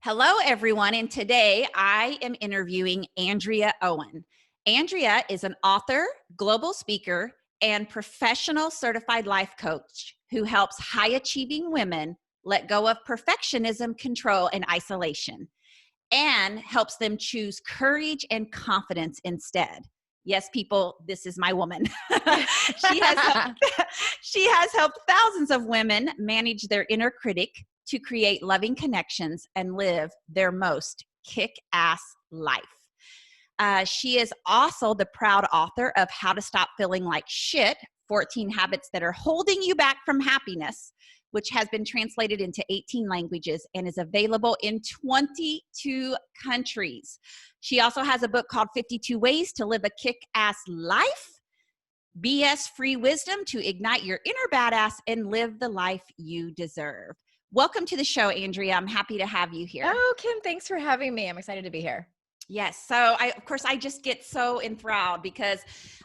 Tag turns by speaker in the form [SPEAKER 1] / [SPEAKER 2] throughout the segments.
[SPEAKER 1] Hello, everyone. And today I am interviewing Andrea Owen. Andrea is an author, global speaker, and professional certified life coach who helps high achieving women let go of perfectionism, control, and isolation, and helps them choose courage and confidence instead. Yes, people, this is my woman. she has helped, she has helped thousands of women manage their inner critic to create loving connections and live their most kick-ass life. She is also the proud author of How to Stop Feeling Like Shit, 14 Habits That Are Holding You Back from Happiness, which has been translated into 18 languages and is available in 22 countries. She also has a book called 52 Ways to Live a Kick-Ass Life, BS-Free Wisdom to Ignite Your Inner Badass and Live the Life You Deserve. Welcome to the show, Andrea. I'm happy to have you here.
[SPEAKER 2] Oh, Kim, thanks for having me. I'm excited to be here.
[SPEAKER 1] Yes. So I just get so enthralled because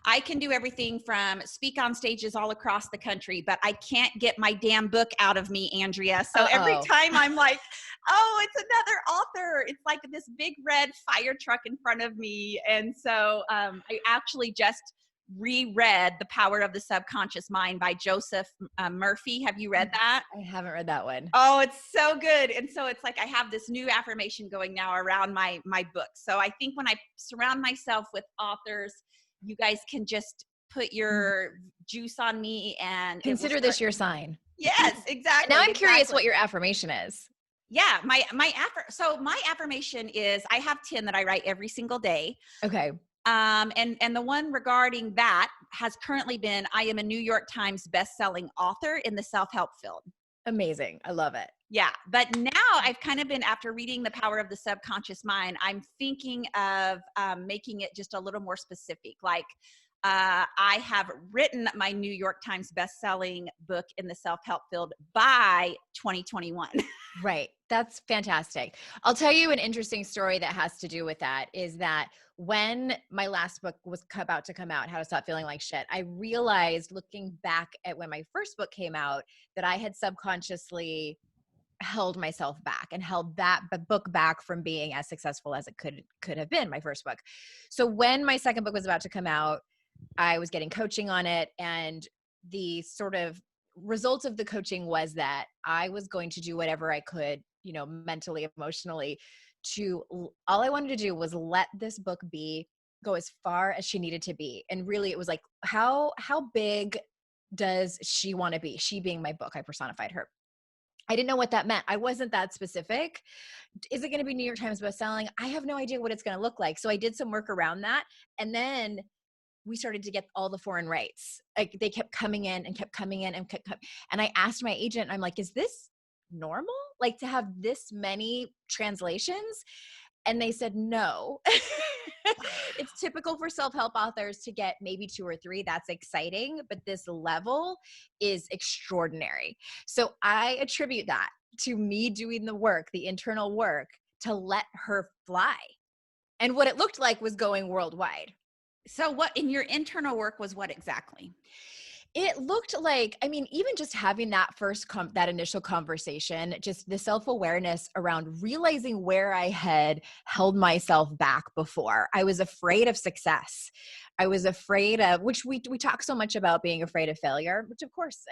[SPEAKER 1] I can do everything from speak on stages all across the country, but I can't get my damn book out of me, Andrea. So every time I'm like, oh, it's another author. It's like this big red fire truck in front of me. And so I actually just reread The Power of the Subconscious Mind by Joseph Murphy. Have you read that?
[SPEAKER 2] I haven't read that one.
[SPEAKER 1] Oh, it's so good. And so it's like I have this new affirmation going now around my book. So I think when I surround myself with authors, you guys can just put your juice on me and
[SPEAKER 2] consider this your sign.
[SPEAKER 1] Yes, exactly.
[SPEAKER 2] Now I'm curious what your affirmation is.
[SPEAKER 1] Yeah, my affirmation is I have 10 that I write every single day.
[SPEAKER 2] Okay.
[SPEAKER 1] And the one regarding that has currently been, I am a New York Times bestselling author in the self-help field.
[SPEAKER 2] Amazing. I love it.
[SPEAKER 1] Yeah. But now I've kind of been, after reading The Power of the Subconscious Mind, I'm thinking of making it just a little more specific. Like I have written my New York Times bestselling book in the self-help field by 2021.
[SPEAKER 2] Right. That's fantastic. I'll tell you an interesting story that has to do with that is that when my last book was about to come out, How to Stop Feeling Like Shit, I realized looking back at when my first book came out that I had subconsciously held myself back and held that book back from being as successful as it could have been, my first book. So when my second book was about to come out, I was getting coaching on it, and the sort of result of the coaching was that I was going to do whatever I could, mentally, emotionally, all I wanted to do was let this book go as far as she needed to be. And really it was like, how big does she want to be? She being my book, I personified her. I didn't know what that meant. I wasn't that specific. Is it going to be New York Times bestselling? I have no idea what it's going to look like. So I did some work around that. And then we started to get all the foreign rights. Like they kept coming in and kept coming in and and I asked my agent, I'm like, is this normal? Like to have this many translations? And they said, no. It's typical for self-help authors to get maybe 2 or 3. That's exciting, but this level is extraordinary. So I attribute that to me doing the work, the internal work to let her fly. And what it looked like was going worldwide.
[SPEAKER 1] So what in your internal work was what exactly?
[SPEAKER 2] It looked like, even just having that that initial conversation, just the self-awareness around realizing where I had held myself back before. I was afraid of success. I was afraid of, which we talk so much about being afraid of failure, which of course,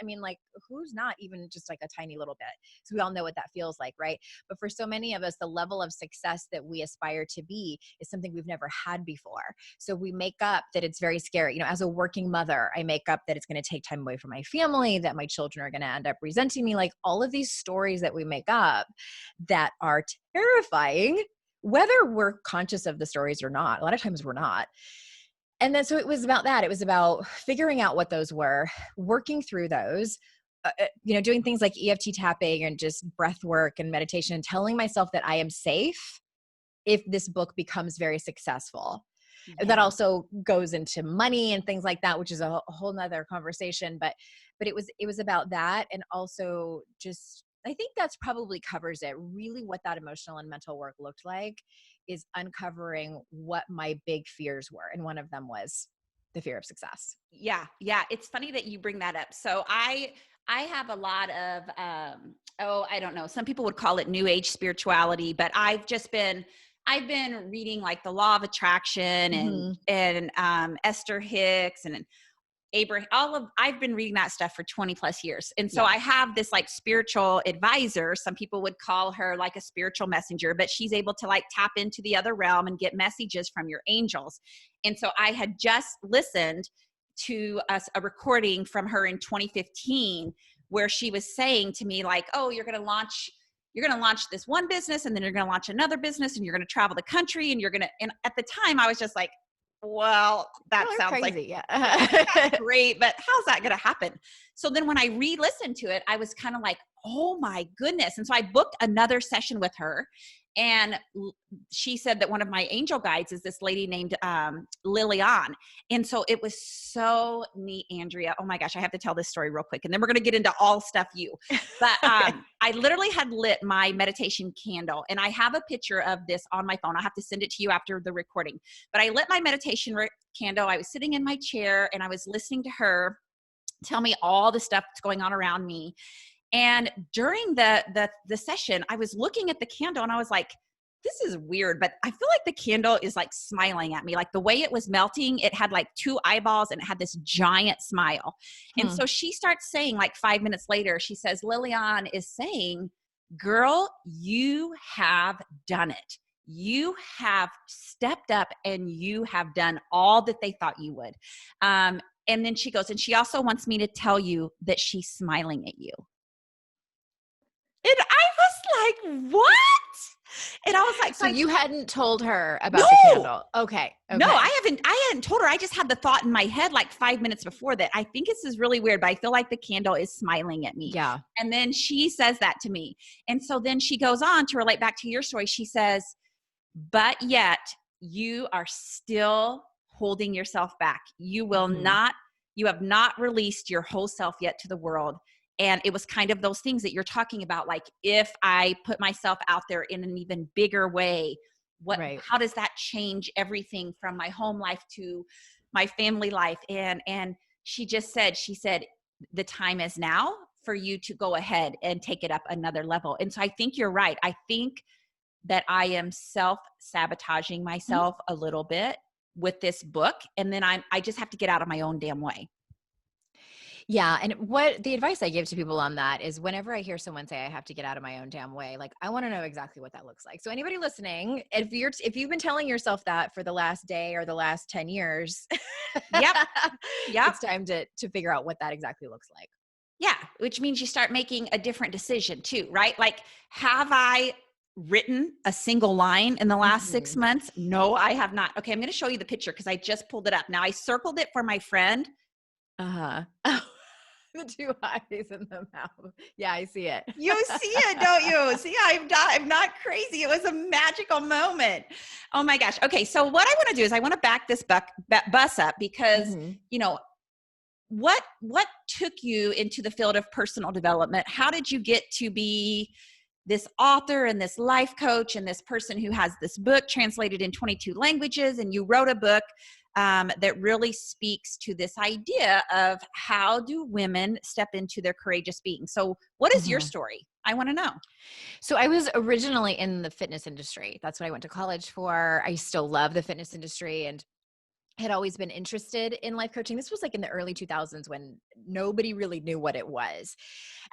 [SPEAKER 2] who's not, even just like a tiny little bit? So we all know what that feels like, right? But for so many of us, the level of success that we aspire to be is something we've never had before. So we make up that it's very scary. As a working mother, I make up that it's going to take time away from my family, that my children are going to end up resenting me, like all of these stories that we make up that are terrifying, whether we're conscious of the stories or not. A lot of times we're not. And then so it was about that. It was about figuring out what those were, working through those, doing things like EFT tapping and just breath work and meditation, and telling myself that I am safe if this book becomes very successful. Yeah. That also goes into money and things like that, which is a whole nother conversation. But it was about that. And also just, I think that's probably covers it. Really what that emotional and mental work looked like is uncovering what my big fears were. And one of them was the fear of success.
[SPEAKER 1] Yeah. It's funny that you bring that up. So I I have a lot of, I don't know. Some people would call it new age spirituality, but I've been reading like the law of attraction
[SPEAKER 2] Mhm.
[SPEAKER 1] and Esther Hicks and Abraham, I've been reading that stuff for 20 plus years. And so
[SPEAKER 2] Yeah.
[SPEAKER 1] I have this like spiritual advisor. Some people would call her like a spiritual messenger, but she's able to like tap into the other realm and get messages from your angels. And so I had just listened to a recording from her in 2015 where she was saying to me like, oh, you're going to launch this one business and then you're going to launch another business and you're going to travel the country and at the time I was just like, well, that
[SPEAKER 2] Y'all are
[SPEAKER 1] sounds like,
[SPEAKER 2] crazy.
[SPEAKER 1] that's
[SPEAKER 2] Yeah.
[SPEAKER 1] great, but how's that going to happen? So then when I re-listened to it, I was kind of like, oh my goodness. And so I booked another session with her. And she said that one of my angel guides is this lady named Lilian. And so it was so neat, Andrea. Oh my gosh, I have to tell this story real quick. And then we're going to get into all stuff you. But
[SPEAKER 2] Okay.
[SPEAKER 1] I literally had lit my meditation candle. And I have a picture of this on my phone. I'll have to send it to you after the recording. But I lit my meditation candle. I was sitting in my chair and I was listening to her tell me all the stuff that's going on around me. And during the session, I was looking at the candle and I was like, this is weird, but I feel like the candle is like smiling at me. Like the way it was melting, it had like two eyeballs and it had this giant smile. And
[SPEAKER 2] Hmm.
[SPEAKER 1] so she starts saying, like 5 minutes later, she says, Lilian is saying, girl, you have done it. You have stepped up and you have done all that they thought you would. And then she goes, and she also wants me to tell you that she's smiling at you. And I was like, what? And I was like, so
[SPEAKER 2] So
[SPEAKER 1] I,
[SPEAKER 2] you hadn't told her about the
[SPEAKER 1] no,
[SPEAKER 2] candle. Okay.
[SPEAKER 1] no,
[SPEAKER 2] Okay.
[SPEAKER 1] I hadn't told her. I just had the thought in my head like 5 minutes before that. I think this is really weird, but I feel like the candle is smiling at me.
[SPEAKER 2] Yeah.
[SPEAKER 1] And then she says that to me. And so then she goes on to relate back to your story. She says, but yet you are still holding yourself back.
[SPEAKER 2] Mhm.
[SPEAKER 1] You have not released your whole self yet to the world. And it was kind of those things that you're talking about. Like if I put myself out there in an even bigger way,
[SPEAKER 2] Right.
[SPEAKER 1] how does that change everything from my home life to my family life? And she said, the time is now for you to go ahead and take it up another level. And so I think you're right. I think that I am self-sabotaging
[SPEAKER 2] Mhm.
[SPEAKER 1] myself a little bit with this book. And then I just have to get out of my own damn way.
[SPEAKER 2] Yeah. And what the advice I give to people on that is whenever I hear someone say I have to get out of my own damn way, like I want to know exactly what that looks like. So anybody listening, if you've been telling yourself that for the last day or the last 10 years,
[SPEAKER 1] Yep. Yep.
[SPEAKER 2] it's time to figure out what that exactly looks like.
[SPEAKER 1] Yeah. Which means you start making a different decision too, right? Like, have I written a single line in the last 6
[SPEAKER 2] Mhm.
[SPEAKER 1] months? No, I have not. Okay. I'm going to show you the picture because I just pulled it up. Now I circled it for my friend.
[SPEAKER 2] Uh-huh. The two eyes in the mouth. Yeah, I see it.
[SPEAKER 1] You see it, don't you? See, I'm not crazy. It was a magical moment. Oh my gosh. Okay, so what I want to do is I want to back this bus up because
[SPEAKER 2] Mhm.
[SPEAKER 1] you know what took you into the field of personal development? How did you get to be this author and this life coach and this person who has this book translated in 22 languages, and you wrote a book that really speaks to this idea of how do women step into their courageous being. So what is your
[SPEAKER 2] Mhm.
[SPEAKER 1] story? I want to know.
[SPEAKER 2] So I was originally in the fitness industry. That's what I went to college for. I still love the fitness industry and had always been interested in life coaching. This was like in the early 2000s when nobody really knew what it was.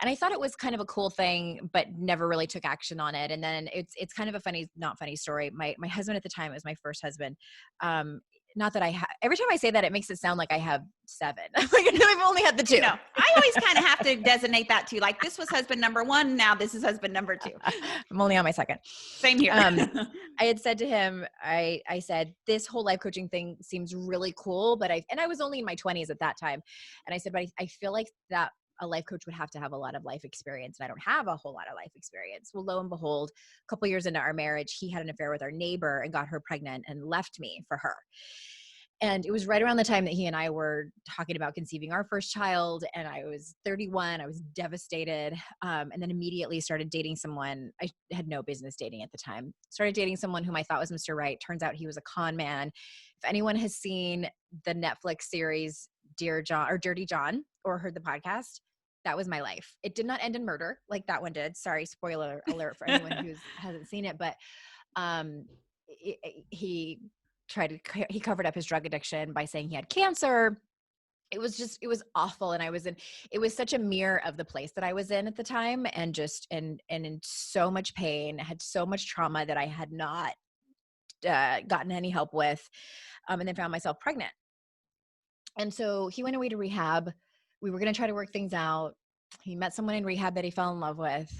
[SPEAKER 2] And I thought it was kind of a cool thing, but never really took action on it. And then it's kind of a funny, not funny story. My husband at the time, it was my first husband. Um, not that every time I say that, it makes it sound like I have seven. Like I've only had the
[SPEAKER 1] You
[SPEAKER 2] two.
[SPEAKER 1] know, I always kind of have to designate that too. Like this was husband number one. Now this is husband number two.
[SPEAKER 2] I'm only on my second.
[SPEAKER 1] Same here.
[SPEAKER 2] Um, I had said to him, I said, this whole life coaching thing seems really cool, but I was only in my 20s at that time. And I said, but I feel like that a life coach would have to have a lot of life experience. And I don't have a whole lot of life experience. Well, lo and behold, a couple years into our marriage, he had an affair with our neighbor and got her pregnant and left me for her. And it was right around the time that he and I were talking about conceiving our first child. And I was 31. I was devastated. And then immediately started dating someone. I had no business dating at the time. Started dating someone whom I thought was Mr. Right. Turns out he was a con man. If anyone has seen the Netflix series Dear John or Dirty John or heard the podcast, That was my life. It did not end in murder like that one did. Sorry, spoiler alert for anyone who hasn't seen it. But um, he he covered up his drug addiction by saying he had cancer. It was awful. And it was such a mirror of the place that I was in at the time, and and in so much pain, had so much trauma that I had not gotten any help with. And then found myself pregnant. And so he went away to rehab. We were going to try to work things out. He met someone in rehab that he fell in love with.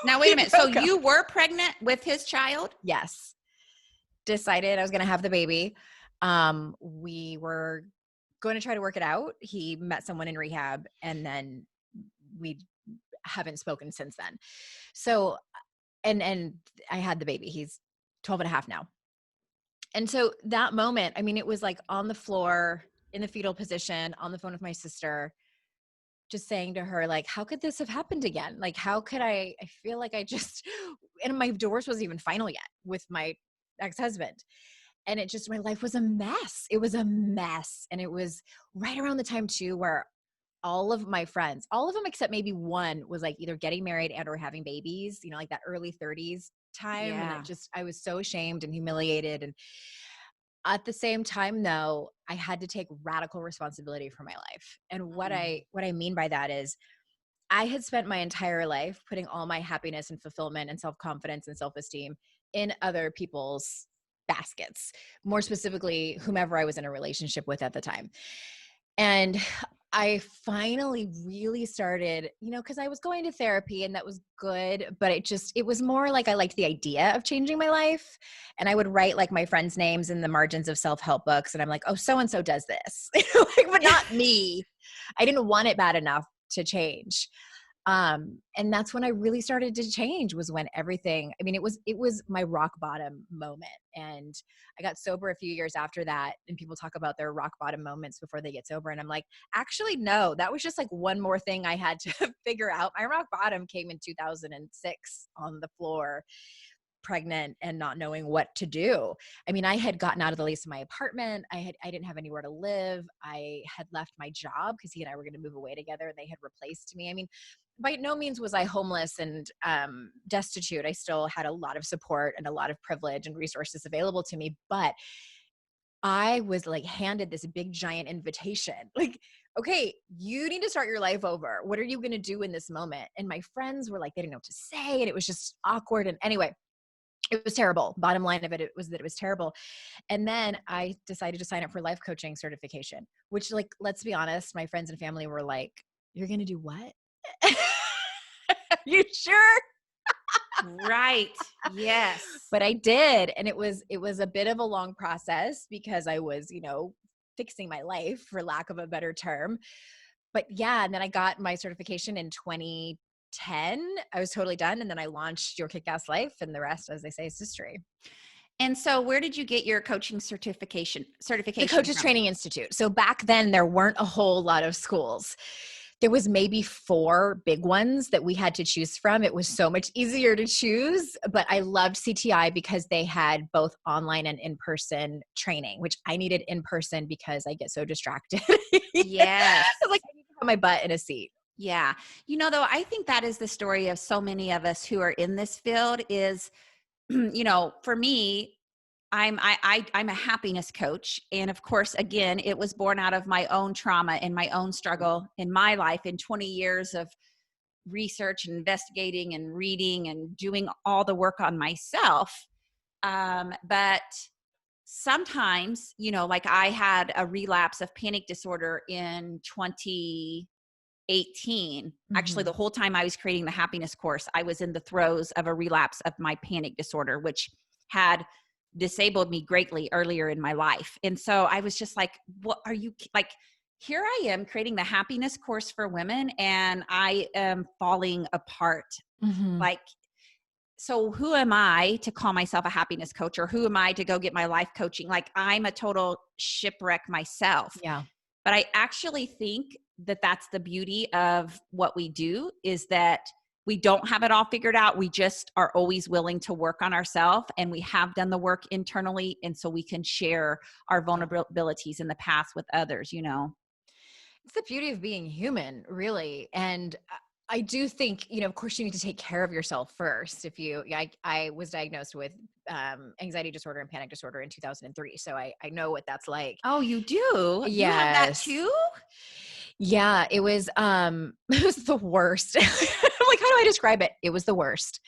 [SPEAKER 1] Now, wait a minute. So you were pregnant with his child?
[SPEAKER 2] Yes. Decided I was going to have the baby. We were going to try to work it out. He met someone in rehab, and then we haven't spoken since then. So, and I had the baby. He's 12 and a half now. And so that moment, I mean, it was like on the floor in the fetal position, on the phone with my sister, just saying to her, like, how could this have happened again? Like, how could I feel like and my divorce wasn't even final yet with my ex-husband. And my life was a mess. It was a mess. And it was right around the time too, where all of my friends, all of them except maybe one, was like either getting married and or having babies, like that early 30s time.
[SPEAKER 1] Yeah.
[SPEAKER 2] And I was so ashamed and humiliated. And at the same time, though, I had to take radical responsibility for my life. And what I mean by that is I had spent my entire life putting all my happiness and fulfillment and self-confidence and self-esteem in other people's baskets, more specifically, whomever I was in a relationship with at the time. And I finally really started, because I was going to therapy and that was good, but it was more like I liked the idea of changing my life. And I would write like my friends' names in the margins of self-help books. And I'm like, oh, so-and-so does this, but not me. I didn't want it bad enough to change. And that's when I really started to change, was when everything, I mean, it was my rock bottom moment. And I got sober a few years after that, and people talk about their rock bottom moments before they get sober. And I'm like, actually, no, that was just like one more thing I had to figure out. My rock bottom came in 2006 on the floor, pregnant and not knowing what to do. I mean, I had gotten out of the lease of my apartment. I didn't have anywhere to live. I had left my job because he and I were going to move away together, and they had replaced me. I mean, by no means was I homeless and destitute. I still had a lot of support and a lot of privilege and resources available to me, but I was like handed this big giant invitation. Like, okay, you need to start your life over. What are you going to do in this moment? And my friends were like, they didn't know what to say. And it was just awkward. And anyway, it was terrible. Bottom line of it was that it was terrible. And then I decided to sign up for life coaching certification, which, like, let's be honest, my friends and family were like, you're going to do what? You sure?
[SPEAKER 1] Right. Yes.
[SPEAKER 2] But I did. And it was a bit of a long process because I was, fixing my life, for lack of a better term. But yeah, and then I got my certification in 2010. I was totally done. And then I launched Your Kick-Ass Life, and the rest, as they say, is history.
[SPEAKER 1] And so where did you get your coaching certification
[SPEAKER 2] The Coaches
[SPEAKER 1] from?
[SPEAKER 2] Training Institute. So back then there weren't a whole lot of schools. There was maybe 4 big ones that we had to choose from. It was so much easier to choose, but I loved CTI because they had both online and in-person training, which I needed in person because I get so distracted.
[SPEAKER 1] Yes.
[SPEAKER 2] I was like, I need to have my butt in a seat.
[SPEAKER 1] Yeah. Though, I think that is the story of so many of us who are in this field is, for me, I'm a happiness coach. And of course, again, it was born out of my own trauma and my own struggle in my life in 20 years of research and investigating and reading and doing all the work on myself. But sometimes, like I had a relapse of panic disorder in 2018. Actually, the whole time I was creating the happiness course, I was in the throes of a relapse of my panic disorder, which had disabled me greatly earlier in my life. And so I was just like, what are you like? Here I am creating the happiness course for women, and I am falling apart. Like, so who am I to call myself a happiness coach, or who am I to go get my life coaching? Like, I'm a total shipwreck myself.
[SPEAKER 2] Yeah.
[SPEAKER 1] But I actually think that that's the beauty of what we do, is that we don't have it all figured out. We just are always willing to work on ourselves, and we have done the work internally. And so we can share our vulnerabilities in the past with others,
[SPEAKER 2] It's the beauty of being human, really. And I do think, of course, you need to take care of yourself first. I was diagnosed with anxiety disorder and panic disorder in 2003. So I know what that's like.
[SPEAKER 1] Oh, you do? You have that
[SPEAKER 2] Yes.
[SPEAKER 1] too?
[SPEAKER 2] Yeah, it was it was the worst. I'm like, how do I describe it? It was the worst.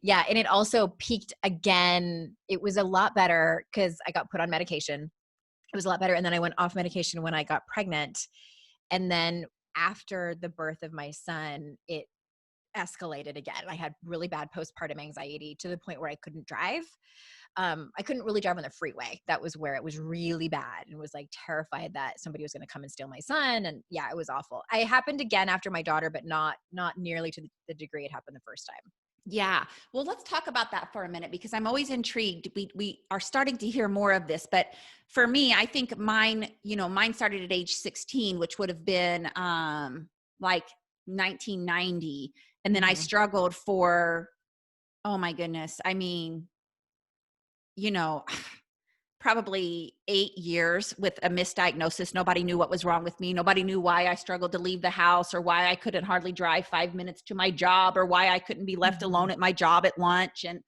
[SPEAKER 2] Yeah, and it also peaked again. It was a lot better because I got put on medication. It was a lot better, and then I went off medication when I got pregnant, and then after the birth of my son, it escalated again. I had really bad postpartum anxiety to the point where I couldn't drive. I couldn't really drive on the freeway. That was where it was really bad, and was like terrified that somebody was going to come and steal my son. And yeah, it was awful. It happened again after my daughter, but not nearly to the degree it happened the first time.
[SPEAKER 1] Yeah. Well, let's talk about that for a minute because I'm always intrigued. We are starting to hear more of this, but for me, I think mine started at age 16, which would have been like 1990, and then I
[SPEAKER 2] Hmm.
[SPEAKER 1] struggled for, oh my goodness. I mean, you know, probably 8 years with a misdiagnosis. Nobody knew what was wrong with me. Nobody knew why I struggled to leave the house, or why I couldn't hardly drive 5 minutes to my job, or why I couldn't be left
[SPEAKER 2] Hmm.
[SPEAKER 1] alone at my job at lunch. And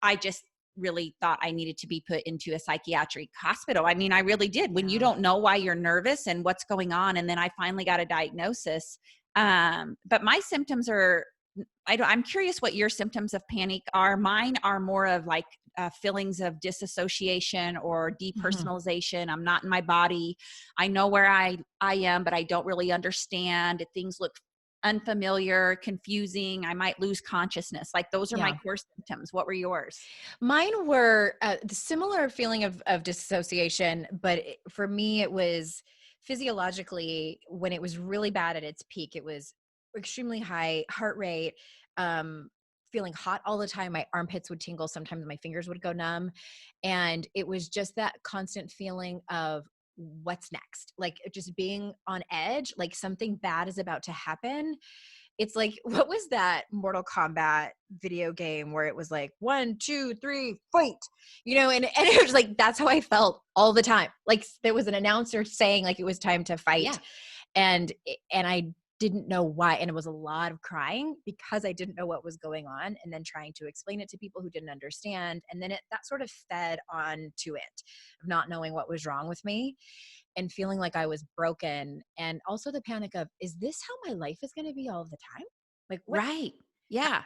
[SPEAKER 1] I just really thought I needed to be put into a psychiatric hospital. I mean, I really did. When you
[SPEAKER 2] Yeah.
[SPEAKER 1] don't know why you're nervous and what's going on. And then I finally got a diagnosis. But my symptoms are, I'm curious what your symptoms of panic are. Mine are more of like feelings of disassociation or
[SPEAKER 2] Hmm.
[SPEAKER 1] depersonalization. I'm not in my body. I know where I am, but I don't really understand. Things look unfamiliar, confusing. I might lose consciousness. Like those are my
[SPEAKER 2] Yeah.
[SPEAKER 1] core symptoms. What were yours?
[SPEAKER 2] Mine were the similar feeling of dissociation, but for me, it was physiologically when it was really bad at its peak. It was extremely high heart rate, um, feeling hot all the time. My armpits would tingle. Sometimes my fingers would go numb. And it was just that constant feeling of what's next, like just being on edge, like something bad is about to happen. It's like, what was that Mortal Kombat video game where it was like 1, 2, 3, fight? And it was like that's how I felt all the time. Like there was an announcer saying like it was time to fight,
[SPEAKER 1] Yeah.
[SPEAKER 2] and I didn't know why, and it was a lot of crying because I didn't know what was going on, and then trying to explain it to people who didn't understand, and then that sort of fed on to it, of not knowing what was wrong with me and feeling like I was broken. And also the panic of, is this how my life is going to be all the time? Like, what?
[SPEAKER 1] Right. Yeah.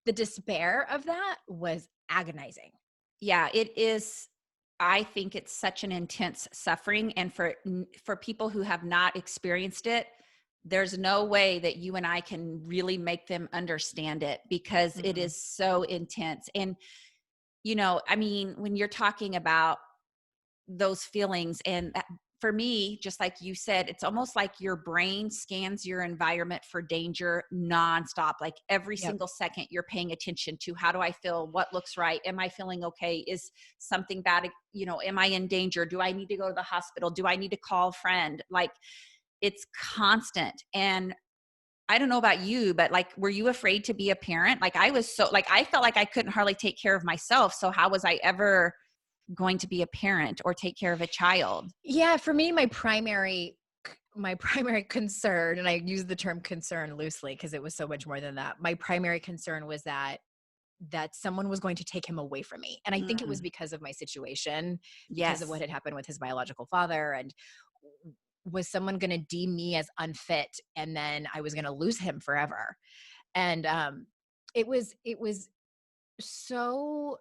[SPEAKER 2] The despair of that was agonizing.
[SPEAKER 1] Yeah, it is. I think it's such an intense suffering. And for people who have not experienced it, there's no way that you and I can really make them understand it because it
[SPEAKER 2] Mm-mm.
[SPEAKER 1] is so intense. And, I mean, when you're talking about those feelings, and for me, just like you said, it's almost like your brain scans your environment for danger nonstop. Like every
[SPEAKER 2] Yep.
[SPEAKER 1] single second you're paying attention to, how do I feel, what looks right, am I feeling okay, is something bad, am I in danger, do I need to go to the hospital, do I need to call a friend? Like it's constant. And I don't know about you, but like, were you afraid to be a parent? Like I was, so like I felt like I couldn't hardly take care of myself, so how was I ever going to be a parent or take care of a child?
[SPEAKER 2] Yeah, for me, my primary concern, and I use the term concern loosely because it was so much more than that. My primary concern was that someone was going to take him away from me. And I think it was
[SPEAKER 1] Mm,
[SPEAKER 2] because of my situation, because of what
[SPEAKER 1] yes.
[SPEAKER 2] had happened with his biological father. And was someone going to deem me as unfit, and then I was going to lose him forever? And it was so.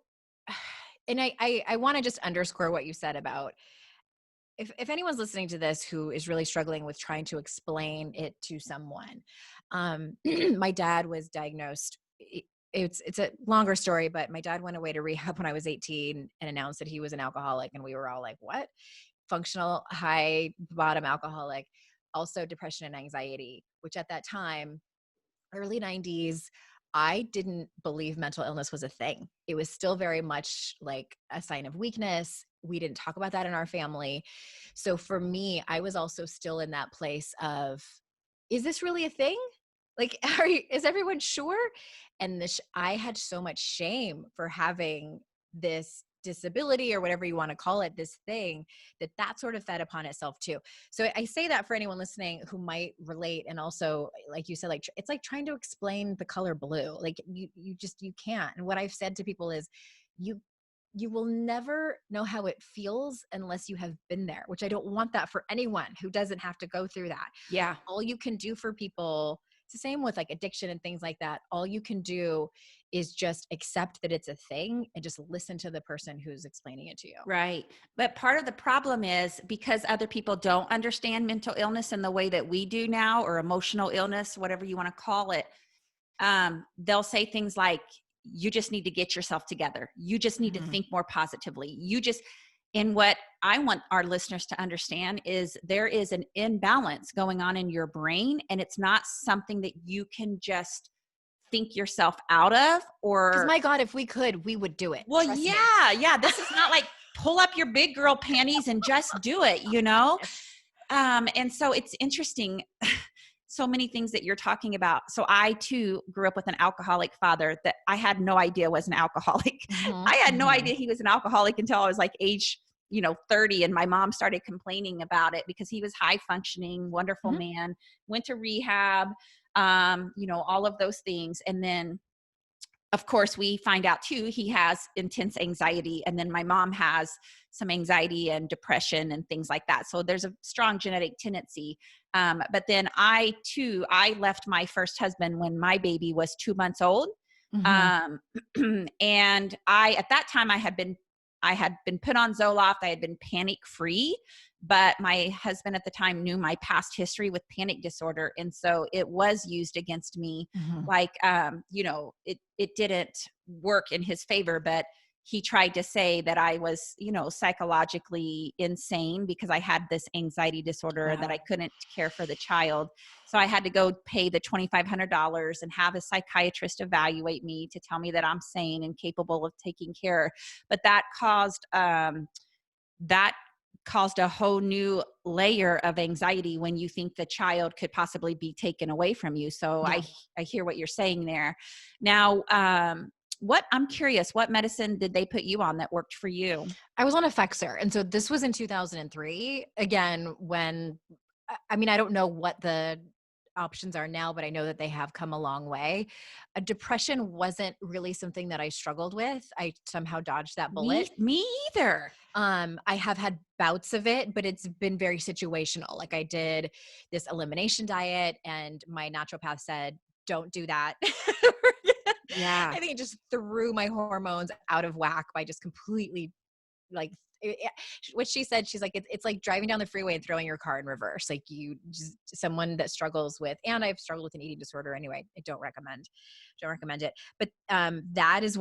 [SPEAKER 2] And I want to just underscore what you said about, if anyone's listening to this who is really struggling with trying to explain it to someone. My dad was diagnosed. It's a longer story, but my dad went away to rehab when I was 18 and announced that he was an alcoholic, and we were all like, "What?" Functional high bottom alcoholic, also depression and anxiety, which at that time, early 90s, I didn't believe mental illness was a thing. It was still very much like a sign of weakness. We didn't talk about that in our family. So for me, I was also still in that place of, is this really a thing? Like, is everyone sure? And I had so much shame for having this disability or whatever you want to call it, this thing that sort of fed upon itself too. So I say that for anyone listening who might relate. And also, like you said, like it's like trying to explain the color blue. Like you can't. And what I've said to people is you will never know how it feels unless you have been there, which I don't want that for anyone who doesn't have to go through that.
[SPEAKER 1] Yeah.
[SPEAKER 2] All you can do for people, it's the same with like addiction and things like that. All you can do is just accept that it's a thing and just listen to the person who's explaining it to you.
[SPEAKER 1] Right. But part of the problem is because other people don't understand mental illness in the way that we do now, or emotional illness, whatever you want to call it. They'll say things like, you just need to get yourself together. You just need to think more positively. And what I want our listeners to understand is there is an imbalance going on in your brain, and it's not something that you can just think yourself out of,
[SPEAKER 2] Because
[SPEAKER 1] or
[SPEAKER 2] my God, if we could, we would do it.
[SPEAKER 1] well,
[SPEAKER 2] Trust me.
[SPEAKER 1] yeah. This is not like pull up your big girl panties and just do it, you know? And so it's interesting. So many things that you're talking about. So I too grew up with an alcoholic father that I had no idea was an alcoholic. I had no idea he was an alcoholic until I was like age, 30. And my mom started complaining about it because he was high functioning, wonderful man, went to rehab, all of those things. And then of course, we find out too, he has intense anxiety. And then my mom has some anxiety and depression and things like that. So there's a strong genetic tendency. But then I left my first husband when my baby was 2 months old. And at that time I had been put on Zoloft. I had been panic free, but my husband at the time knew my past history with panic disorder. And so it was used against me. Like, it didn't work in his favor, but he tried to say that I was, psychologically insane because I had this anxiety disorder, that I couldn't care for the child. So I had to go pay the $2,500 and have a psychiatrist evaluate me to tell me that I'm sane and capable of taking care. But that caused a whole new layer of anxiety when you think the child could possibly be taken away from you. So I hear what you're saying there. Now, I'm curious, what medicine did they put you on that worked for you?
[SPEAKER 2] I was on Effexor. And so this was in 2003. Again, I don't know what the options are now, but I know that they have come a long way. Depression wasn't really something that I struggled with. I somehow dodged that bullet.
[SPEAKER 1] Me either.
[SPEAKER 2] I have had bouts of it, but it's been very situational. Like I did this elimination diet and my naturopath said, don't do that.
[SPEAKER 1] Yeah.
[SPEAKER 2] I think it just threw my hormones out of whack by just completely like what she said. She's like, it's like driving down the freeway and throwing your car in reverse. Like someone that struggles with, and I've struggled with an eating disorder anyway. I don't recommend it. But that is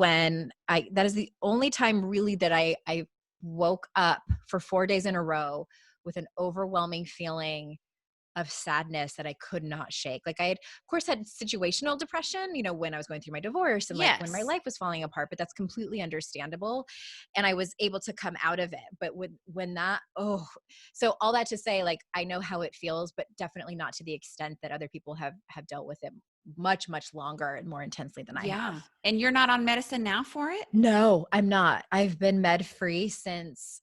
[SPEAKER 2] the only time really that I woke up for 4 days in a row with an overwhelming feeling of sadness that I could not shake. Like I had, of course, had situational depression, when I was going through my divorce and like when my life was falling apart, but that's completely understandable. And I was able to come out of it. But so all that to say, like, I know how it feels, but definitely not to the extent that other people have dealt with it much, much longer and more intensely than I have.
[SPEAKER 1] And you're not on medicine now for it?
[SPEAKER 2] No, I'm not. I've been med free since,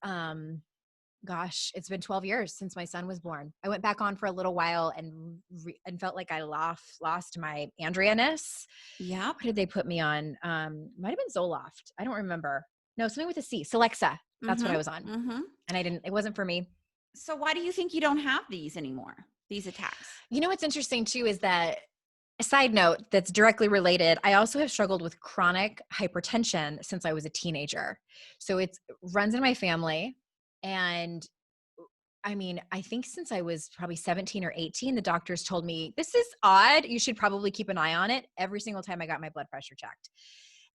[SPEAKER 2] it's been 12 years since my son was born. I went back on for a little while and felt like I lost my Andrea-ness.
[SPEAKER 1] Yeah.
[SPEAKER 2] What did they put me on? Might have been Zoloft. I don't remember. No, something with a C. Celexa. That's what I was on. And it wasn't for me.
[SPEAKER 1] So why do you think you don't have these anymore? These attacks?
[SPEAKER 2] What's interesting too is that, a side note that's directly related, I also have struggled with chronic hypertension since I was a teenager. So it runs in my family. And I think since I was probably 17 or 18, the doctors told me, this is odd. You should probably keep an eye on it every single time I got my blood pressure checked.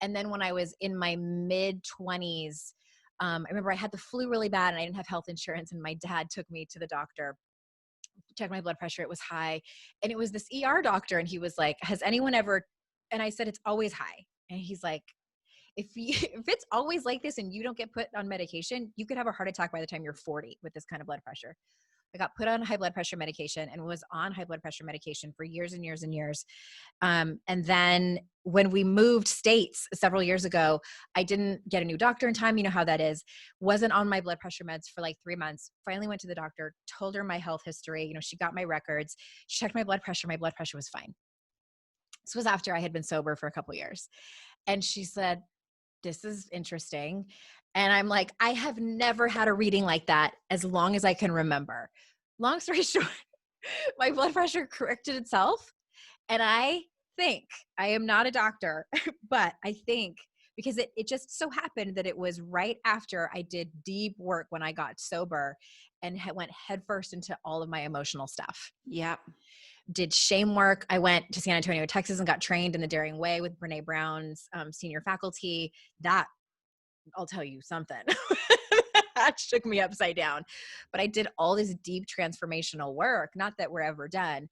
[SPEAKER 2] And then when I was in my mid 20s, I remember I had the flu really bad and I didn't have health insurance. And my dad took me to the doctor, checked my blood pressure. It was high. And it was this ER doctor. And he was like, has anyone ever, and I said, it's always high. And he's like, if it's always like this and you don't get put on medication, you could have a heart attack by the time you're 40 with this kind of blood pressure. I got put on high blood pressure medication and was on high blood pressure medication for years and years and years. And then when we moved states several years ago, I didn't get a new doctor in time. You know how that is. Wasn't on my blood pressure meds for like 3 months. Finally went to the doctor, told her my health history. You know, she got my records, she checked my blood pressure. My blood pressure was fine. This was after I had been sober for a couple of years. And she said, this is interesting. And I'm like, I have never had a reading like that as long as I can remember. Long story short, my blood pressure corrected itself. And I think, I am not a doctor, but I think because it just so happened that it was right after I did deep work when I got sober and went headfirst into all of my emotional stuff.
[SPEAKER 1] Yeah.
[SPEAKER 2] Did shame work. I went to San Antonio, Texas and got trained in the Daring Way with Brene Brown's senior faculty. That, I'll tell you something. That shook me upside down. But I did all this deep transformational work. Not that we're ever done.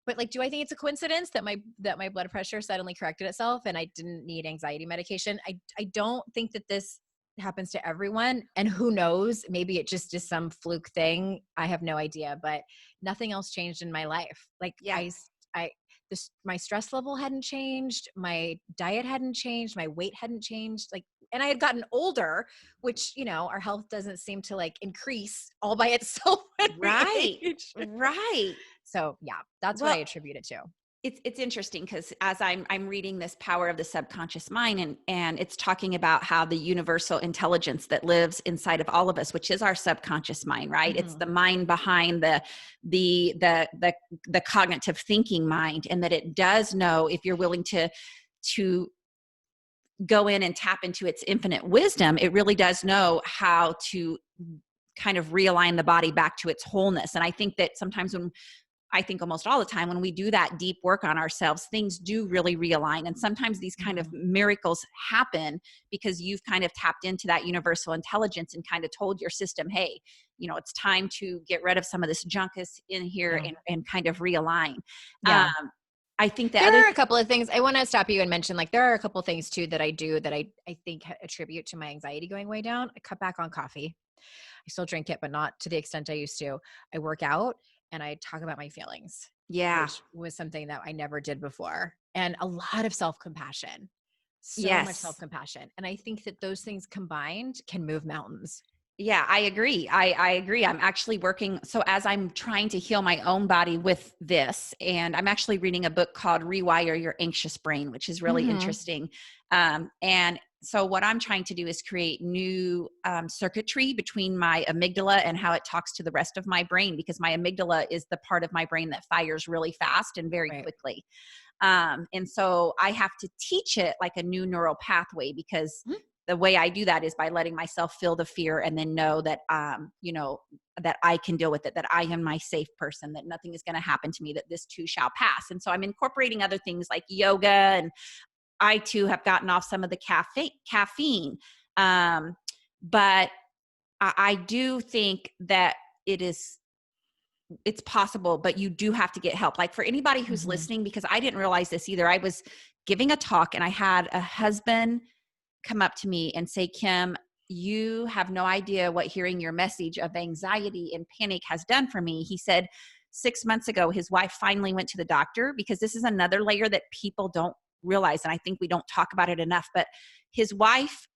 [SPEAKER 2] But like, do I think it's a coincidence that my blood pressure suddenly corrected itself and I didn't need anxiety medication? I don't think that this happens to everyone. And who knows, maybe it just is some fluke thing. I have no idea, but nothing else changed in my life. Like
[SPEAKER 1] Yeah.
[SPEAKER 2] my stress level hadn't changed. My diet hadn't changed. My weight hadn't changed. Like, and I had gotten older, which, you know, our health doesn't seem to like increase all by itself. When
[SPEAKER 1] Right.
[SPEAKER 2] we age.
[SPEAKER 1] Right.
[SPEAKER 2] So yeah, that's what I attribute it to.
[SPEAKER 1] It's interesting because as I'm reading this Power of the Subconscious Mind, and it's talking about how the universal intelligence that lives inside of all of us, which is our subconscious mind, right?
[SPEAKER 2] Mm-hmm.
[SPEAKER 1] It's the mind behind the cognitive thinking mind, and that it does know, if you're willing to go in and tap into its infinite wisdom, it really does know how to kind of realign the body back to its wholeness. And I think that sometimes I think almost all the time when we do that deep work on ourselves, things do really realign. And sometimes these kind of miracles happen because you've kind of tapped into that universal intelligence and kind of told your system, hey, you know, it's time to get rid of some of this junk is in here and kind of realign.
[SPEAKER 2] Yeah.
[SPEAKER 1] I think that
[SPEAKER 2] there are a couple of things I want to stop you and mention. Like, there are a couple of things too that I do that I think attribute to my anxiety going way down. I cut back on coffee. I still drink it, but not to the extent I used to. I work out and I talk about my feelings, which was something that I never did before. And a lot of self-compassion, much self-compassion. And I think that those things combined can move mountains.
[SPEAKER 1] Yeah, I agree. I agree. I'm actually working. So as I'm trying to heal my own body with this, and I'm actually reading a book called Rewire Your Anxious Brain, which is really interesting. And so what I'm trying to do is create new circuitry between my amygdala and how it talks to the rest of my brain, because my amygdala is the part of my brain that fires really fast and very quickly. And so I have to teach it like a new neural pathway, because the way I do that is by letting myself feel the fear and then know that, you know, that I can deal with it, that I am my safe person, that nothing is going to happen to me, that this too shall pass. And so I'm incorporating other things like yoga, and I too have gotten off some of the caffeine. But I do think that it's possible, but you do have to get help. Like for anybody who's listening, because I didn't realize this either. I was giving a talk and I had a husband come up to me and say, Kim, you have no idea what hearing your message of anxiety and panic has done for me. He said 6 months ago, his wife finally went to the doctor, because this is another layer that people don't realize. And I think we don't talk about it enough, but his wife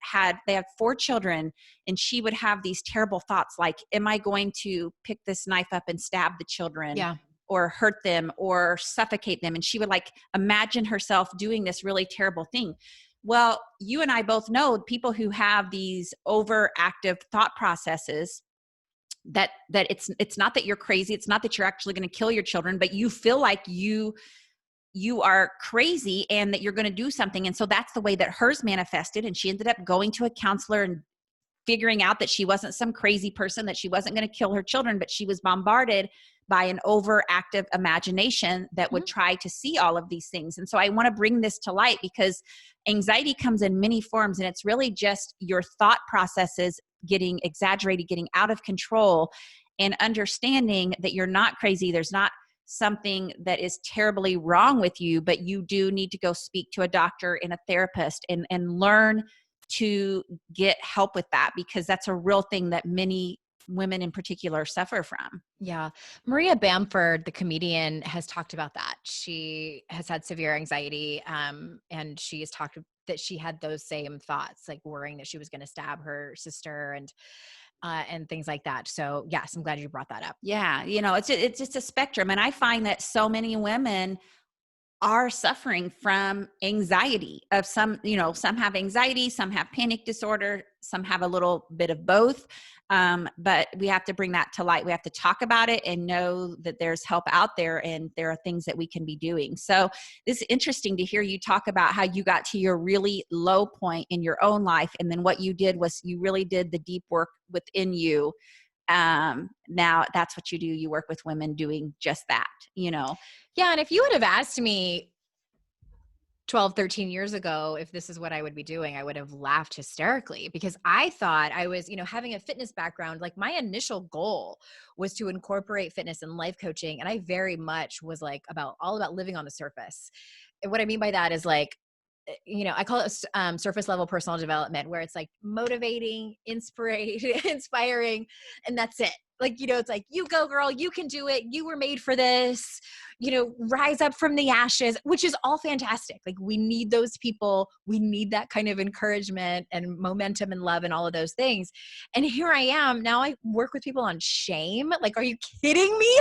[SPEAKER 1] they had 4 children, and she would have these terrible thoughts like, am I going to pick this knife up and stab the children?
[SPEAKER 2] Yeah.
[SPEAKER 1] Or hurt them or suffocate them? And she would like imagine herself doing this really terrible thing. Well, you and I both know people who have these overactive thought processes, that it's not that you're crazy. It's not that you're actually going to kill your children, but you feel like you are crazy and that you're going to do something. And so that's the way that hers manifested. And she ended up going to a counselor and figuring out that she wasn't some crazy person, that she wasn't going to kill her children, but she was bombarded by an overactive imagination that would try to see all of these things. And so I want to bring this to light, because anxiety comes in many forms, and it's really just your thought processes getting exaggerated, getting out of control, and understanding that you're not crazy. There's not something that is terribly wrong with you, but you do need to go speak to a doctor and a therapist and learn to get help with that, because that's a real thing that many women in particular suffer from.
[SPEAKER 2] Yeah. Maria Bamford, the comedian, has talked about that. She has had severe anxiety. And she has talked that she had those same thoughts, like worrying that she was going to stab her sister and things like that. So yes, I'm glad you brought that up.
[SPEAKER 1] Yeah. It's just a spectrum. And I find that so many women are suffering from anxiety of some have anxiety, some have panic disorder, some have a little bit of both. But we have to bring that to light. We have to talk about it and know that there's help out there and there are things that we can be doing. So this is interesting to hear you talk about how you got to your really low point in your own life. And then what you did was you really did the deep work within you. Now that's what you do. You work with women doing just that.
[SPEAKER 2] Yeah. And if you would have asked me 12, 13 years ago, if this is what I would be doing, I would have laughed hysterically because I thought I was, having a fitness background, like my initial goal was to incorporate fitness and life coaching. And I very much was like all about living on the surface. And what I mean by that is like, I call it surface level personal development, where it's like motivating, inspiring, and that's it. Like, it's like, you go girl, you can do it. You were made for this, rise up from the ashes, which is all fantastic. Like we need those people. We need that kind of encouragement and momentum and love and all of those things. And here I am. Now I work with people on shame. Like, are you kidding me?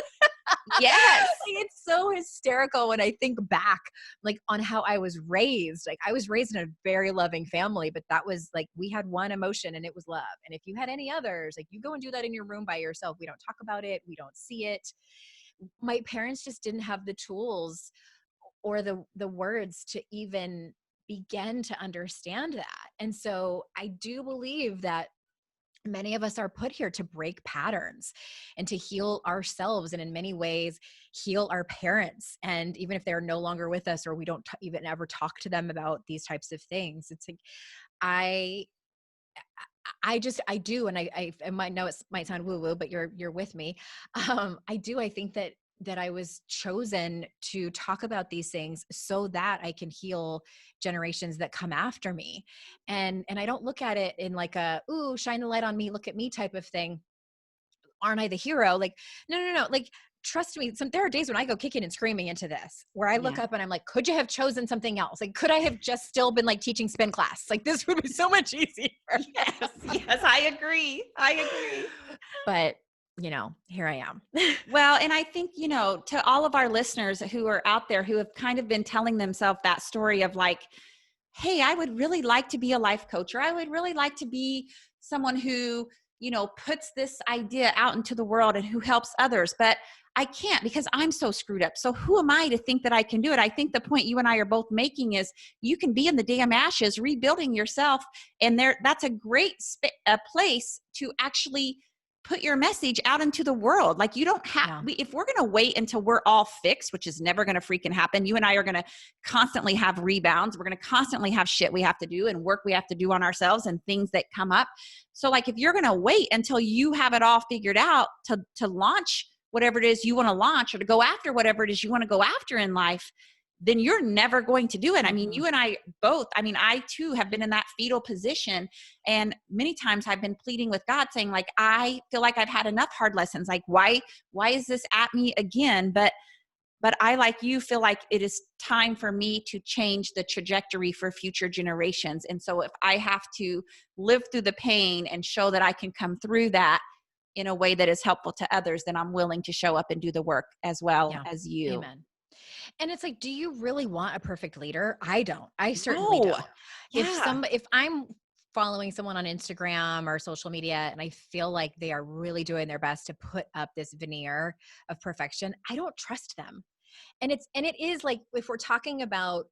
[SPEAKER 1] Yes.
[SPEAKER 2] Like, it's so hysterical when I think back, like on how I was raised. Like I was raised in a very loving family, but that was like, we had one emotion and it was love. And if you had any others, like you go and do that in your room by yourself. We don't talk about it. We don't see it. My parents just didn't have the tools or the words to even begin to understand that. And so I do believe that many of us are put here to break patterns and to heal ourselves, and in many ways heal our parents. And even if they're no longer with us or we don't even ever talk to them about these types of things, it's like I I do, and I might know it might sound woo woo, but you're with me. I think that I was chosen to talk about these things so that I can heal generations that come after me. And I don't look at it in like a, ooh, shine the light on me, look at me type of thing. Aren't I the hero? Like, no. Like, trust me, there are days when I go kicking and screaming into this, where I look
[SPEAKER 1] Yeah.
[SPEAKER 2] up and I'm like, could you have chosen something else? Like, could I have just still been like teaching spin class? Like, this would be so much easier.
[SPEAKER 1] Yes, I agree.
[SPEAKER 2] But, here I am.
[SPEAKER 1] Well, and I think, to all of our listeners who are out there who have kind of been telling themselves that story of like, hey, I would really like to be a life coach, or I would really like to be someone who, puts this idea out into the world and who helps others, but I can't because I'm so screwed up. So who am I to think that I can do it? I think the point you and I are both making is you can be in the damn ashes, rebuilding yourself. And that's a great place to actually put your message out into the world. Like you don't have,
[SPEAKER 2] Yeah.
[SPEAKER 1] if we're going to wait until we're all fixed, which is never going to freaking happen, you and I are going to constantly have rebounds. We're going to constantly have shit we have to do and work we have to do on ourselves and things that come up. So like, if you're going to wait until you have it all figured out to launch whatever it is you want to launch or to go after whatever it is you want to go after in life, then you're never going to do it. I mean, you and I both, I too have been in that fetal position. And many times I've been pleading with God saying like, I feel like I've had enough hard lessons. Like, why is this at me again? But I, like you, feel like it is time for me to change the trajectory for future generations. And so if I have to live through the pain and show that I can come through that in a way that is helpful to others, then I'm willing to show up and do the work as well as you.
[SPEAKER 2] Amen. And it's like, do you really want a perfect leader? I don't. I certainly
[SPEAKER 1] No.
[SPEAKER 2] don't.
[SPEAKER 1] Yeah.
[SPEAKER 2] If I'm following someone on Instagram or social media and I feel like they are really doing their best to put up this veneer of perfection, I don't trust them. And it is like, if we're talking about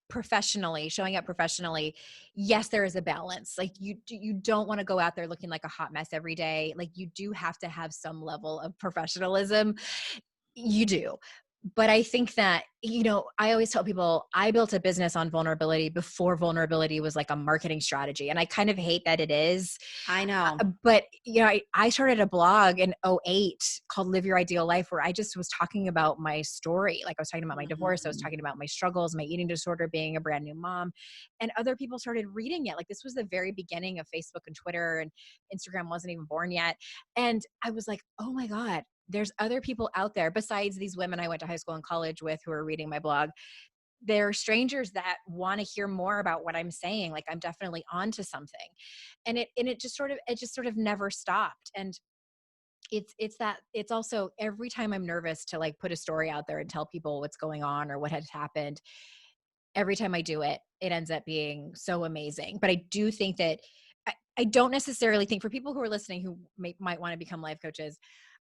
[SPEAKER 2] professionally, showing up professionally, yes, there is a balance. Like you don't want to go out there looking like a hot mess every day. Like you do have to have some level of professionalism. You do. But I think that, I always tell people I built a business on vulnerability before vulnerability was like a marketing strategy. And I kind of hate that it is.
[SPEAKER 1] I know.
[SPEAKER 2] But, I started a blog in '08 called Live Your Ideal Life, where I just was talking about my story. Like I was talking about my divorce. I was
[SPEAKER 1] Mhm.
[SPEAKER 2] talking about my struggles, my eating disorder, being a brand new mom. And other people started reading it. Like this was the very beginning of Facebook and Twitter, and Instagram wasn't even born yet. And I was like, oh my God, there's other people out there besides these women I went to high school and college with who are reading my blog. There are strangers that want to hear more about what I'm saying. Like I'm definitely onto something. And it just sort of never stopped. And it's also every time I'm nervous to like put a story out there and tell people what's going on or what has happened, every time I do it, it ends up being so amazing. But I do think that I don't necessarily think, for people who are listening who might want to become life coaches,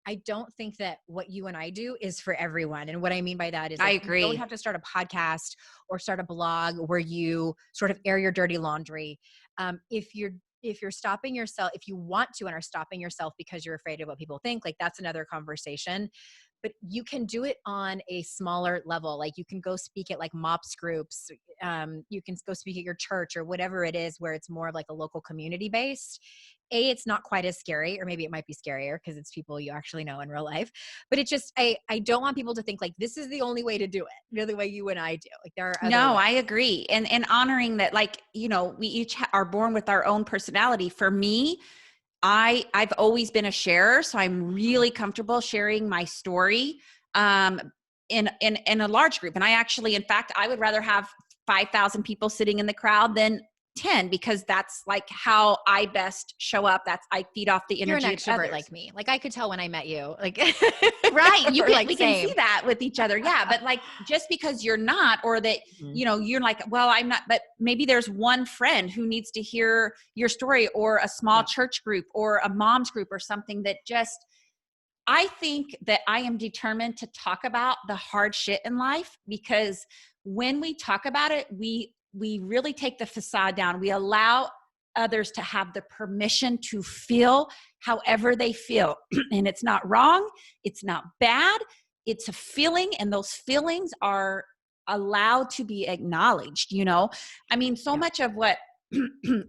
[SPEAKER 2] I don't think that what you and I do is for everyone. And what I mean by that is
[SPEAKER 1] I
[SPEAKER 2] like, you don't
[SPEAKER 1] agree.
[SPEAKER 2] have to start a podcast or start a blog where you sort of air your dirty laundry. If you're stopping yourself, if you want to and are stopping yourself because you're afraid of what people think, like that's another conversation. But you can do it on a smaller level. Like you can go speak at like MOPS groups. You can go speak at your church or whatever it is, where it's more of like a local community based. It's not quite as scary, or maybe it might be scarier because it's people you actually know in real life. But it just, I don't want people to think like this is the only way to do it, the way you and I do. Like there are other
[SPEAKER 1] No,
[SPEAKER 2] ways.
[SPEAKER 1] I agree. And honoring that, like, we each are born with our own personality. For me, I've always been a sharer, so I'm really comfortable sharing my story um, in a large group. And I actually, in fact, I would rather have 5,000 people sitting in the crowd than 10, because that's like how I best show up. That's I feed off the
[SPEAKER 2] You're an
[SPEAKER 1] energy of
[SPEAKER 2] extrovert
[SPEAKER 1] others.
[SPEAKER 2] like me. Like I could tell when I met you, like,
[SPEAKER 1] Right.
[SPEAKER 2] we're like
[SPEAKER 1] We can see
[SPEAKER 2] same.
[SPEAKER 1] that with each other. Yeah. But like, just because you're not, or that,
[SPEAKER 2] Mhm.
[SPEAKER 1] you're like, well, I'm not, but maybe there's one friend who needs to hear your story, or a small
[SPEAKER 2] Yeah.
[SPEAKER 1] church group or a mom's group or something that just, I think that I am determined to talk about the hard shit in life, because when we talk about it, we really take the facade down. We allow others to have the permission to feel however they feel. And it's not wrong, it's not bad, it's a feeling, and those feelings are allowed to be acknowledged. I mean, so
[SPEAKER 2] Yeah.
[SPEAKER 1] much of what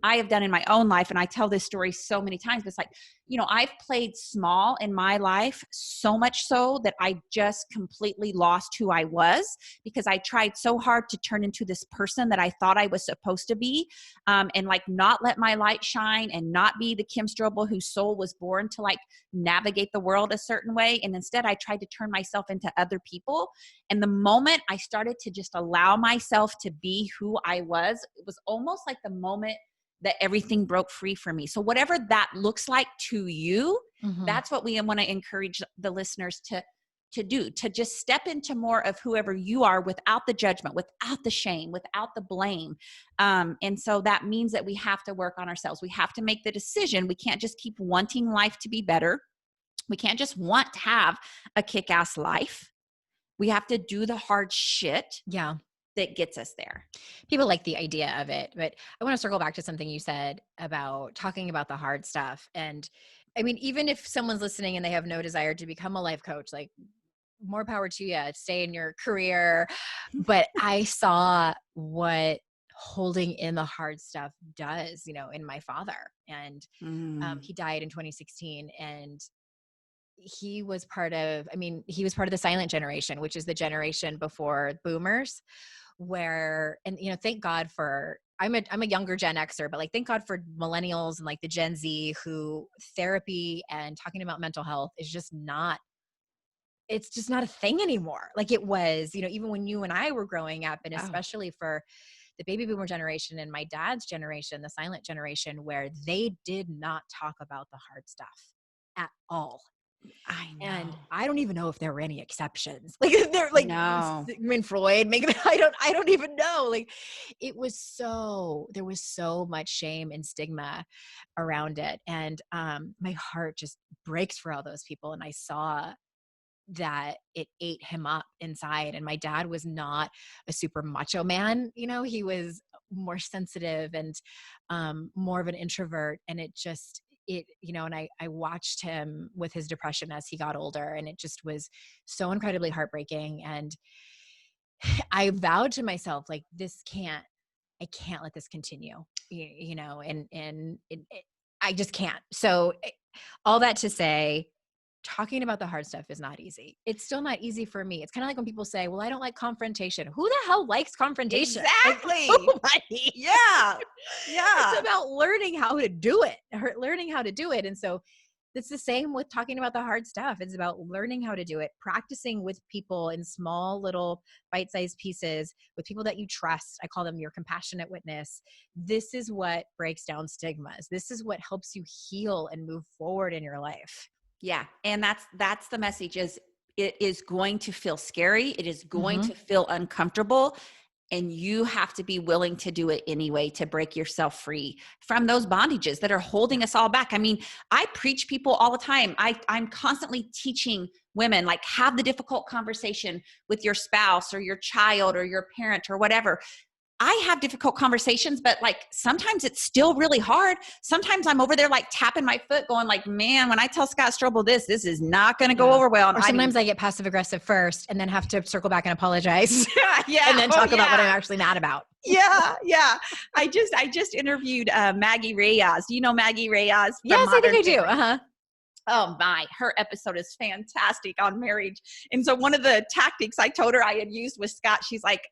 [SPEAKER 1] I have done in my own life, and I tell this story so many times, but it's like, I've played small in my life, so much so that I just completely lost who I was, because I tried so hard to turn into this person that I thought I was supposed to be, and like not let my light shine and not be the Kim Strobel whose soul was born to like navigate the world a certain way. And instead, I tried to turn myself into other people. And the moment I started to just allow myself to be who I was, it was almost like the moment that everything broke free for me. So whatever that looks like to you,
[SPEAKER 2] Mhm.
[SPEAKER 1] that's what we want to encourage the listeners to do, to just step into more of whoever you are, without the judgment, without the shame, without the blame. And so that means that we have to work on ourselves. We have to make the decision. We can't just keep wanting life to be better. We can't just want to have a kick-ass life. We have to do the hard shit
[SPEAKER 2] Yeah.
[SPEAKER 1] that gets us there.
[SPEAKER 2] People like the idea of it, but I want to circle back to something you said about talking about the hard stuff. And I mean, even if someone's listening and they have no desire to become a life coach, like more power to you, stay in your career. But I saw what holding in the hard stuff does, in my father. And
[SPEAKER 1] Mm.
[SPEAKER 2] he died in 2016. And he was part of the silent generation, which is the generation before boomers, where, and thank God for, I'm a younger Gen Xer, but like thank God for millennials and like the Gen Z, who therapy and talking about mental health is just not, it's just not a thing anymore. Like it was, even when you and I were growing up, and
[SPEAKER 1] Oh,
[SPEAKER 2] especially for the baby boomer generation and my dad's generation, the silent generation, where they did not talk about the hard stuff at all.
[SPEAKER 1] I
[SPEAKER 2] And
[SPEAKER 1] know.
[SPEAKER 2] I don't even know if there were any exceptions. Like they're like
[SPEAKER 1] No.
[SPEAKER 2] Sigmund Freud, maybe I don't even know. Like there was so much shame and stigma around it. And my heart just breaks for all those people. And I saw that it ate him up inside. And my dad was not a super macho man, he was more sensitive and more of an introvert. And it just, and I watched him with his depression as he got older, and it just was so incredibly heartbreaking. And I vowed to myself, like, I can't let this continue, I just can't. So all that to say, talking about the hard stuff is not easy. It's still not easy for me. It's kind of like when people say, well, I don't like confrontation. Who the hell likes confrontation?
[SPEAKER 1] Exactly.
[SPEAKER 2] Like, nobody.
[SPEAKER 1] Yeah. Yeah.
[SPEAKER 2] It's about learning how to do it. And so it's the same with talking about the hard stuff. It's about learning how to do it, practicing with people in small little bite-sized pieces with people that you trust. I call them your compassionate witness. This is what breaks down stigmas. This is what helps you heal and move forward in your life.
[SPEAKER 1] Yeah. And that's the message is it is going to feel scary. It is going to feel uncomfortable. And you have to be willing to do it anyway to break yourself free from those bondages that are holding us all back. I mean, I preach people all the time. I'm constantly teaching women, like, have the difficult conversation with your spouse or your child or your parent or whatever. I have difficult conversations, but like sometimes it's still really hard. Sometimes I'm over there like tapping my foot going like, man, when I tell Scott Strobel this is not going to go over well.
[SPEAKER 2] Or sometimes I get passive aggressive first and then have to circle back and apologize.
[SPEAKER 1] Yeah.
[SPEAKER 2] And then talk about what I'm actually mad about.
[SPEAKER 1] Yeah. Yeah. I just interviewed Maggie Reyes. Do you know Maggie Reyes?
[SPEAKER 2] Yes, I think I do. Uh-huh.
[SPEAKER 1] Oh my, her episode is fantastic on marriage. And so one of the tactics I told her I had used with Scott, she's like,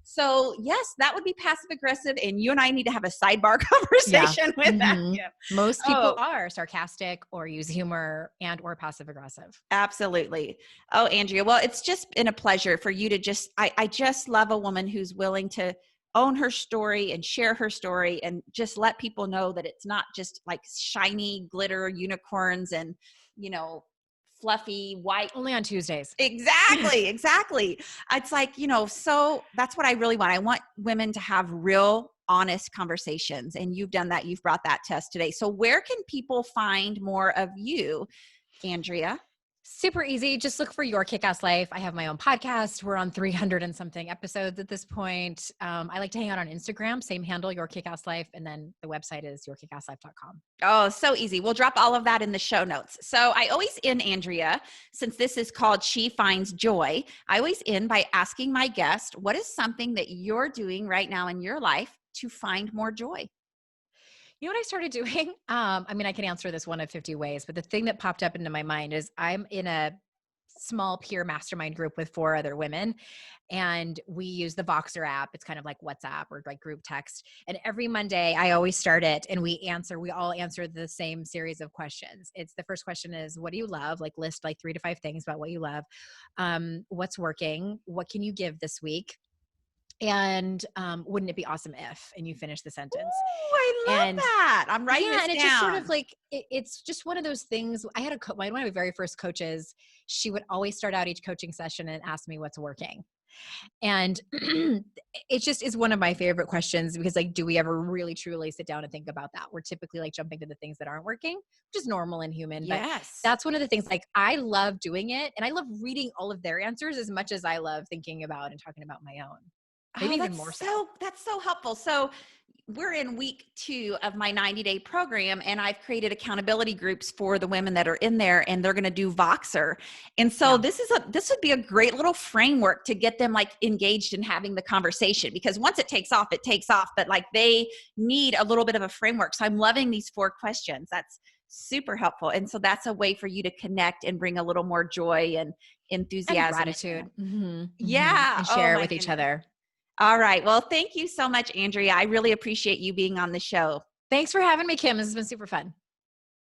[SPEAKER 1] so yes, that would be passive aggressive. And you and I need to have a sidebar conversation with that. Yeah.
[SPEAKER 2] Most people are sarcastic or use humor and or passive aggressive.
[SPEAKER 1] Absolutely. Oh, Andrea. Well, it's just been a pleasure for you to I just love a woman who's willing to own her story and share her story and just let people know that it's not just like shiny glitter unicorns and, fluffy white.
[SPEAKER 2] Only on Tuesdays.
[SPEAKER 1] Exactly. Exactly. It's like, so that's what I really want. I want women to have real, honest conversations. And you've done that. You've brought that to us today. So where can people find more of you, Andrea?
[SPEAKER 2] Super easy. Just look for Your Kick-Ass Life. I have my own podcast. We're on 300 and something episodes at this point. I like to hang out on Instagram, same handle, Your Kick-Ass Life. And then the website is yourkickasslife.com.
[SPEAKER 1] Oh, so easy. We'll drop all of that in the show notes. So I always end, Andrea, since this is called She Finds Joy, I always end by asking my guest, what is something that you're doing right now in your life to find more joy?
[SPEAKER 2] You know what I started doing? I can answer this one of 50 ways, but the thing that popped up into my mind is I'm in a small peer mastermind group with 4 other women, and we use the Voxer app. It's kind of like WhatsApp or like group text. And every Monday I always start it and we all answer the same series of questions. It's the first question is, what do you love? Like list like 3 to 5 things about what you love. What's working? What can you give this week? And wouldn't it be awesome if, and you finish the sentence.
[SPEAKER 1] Ooh, I love that. I'm writing this down.
[SPEAKER 2] It's just sort of like, it's just one of those things. I had one of my very first coaches, she would always start out each coaching session and ask me what's working. And it just is one of my favorite questions because like, do we ever really truly sit down and think about that? We're typically like jumping to the things that aren't working, which is normal and human.
[SPEAKER 1] Yes.
[SPEAKER 2] But that's one of the things, like I love doing it and I love reading all of their answers as much as I love thinking about and talking about my own. Maybe even more so.
[SPEAKER 1] That's so helpful. So we're in week 2 of my 90-day program, and I've created accountability groups for the women that are in there, and they're going to do Voxer. And so this would be a great little framework to get them like engaged in having the conversation, because once it takes off, but like they need a little bit of a framework. So I'm loving these 4 questions. That's super helpful. And so that's a way for you to connect and bring a little more joy and enthusiasm.
[SPEAKER 2] And gratitude.
[SPEAKER 1] Yeah.
[SPEAKER 2] And share it with each other.
[SPEAKER 1] All right. Well, thank you so much, Andrea. I really appreciate you being on the show.
[SPEAKER 2] Thanks for having me, Kim. This has been super fun.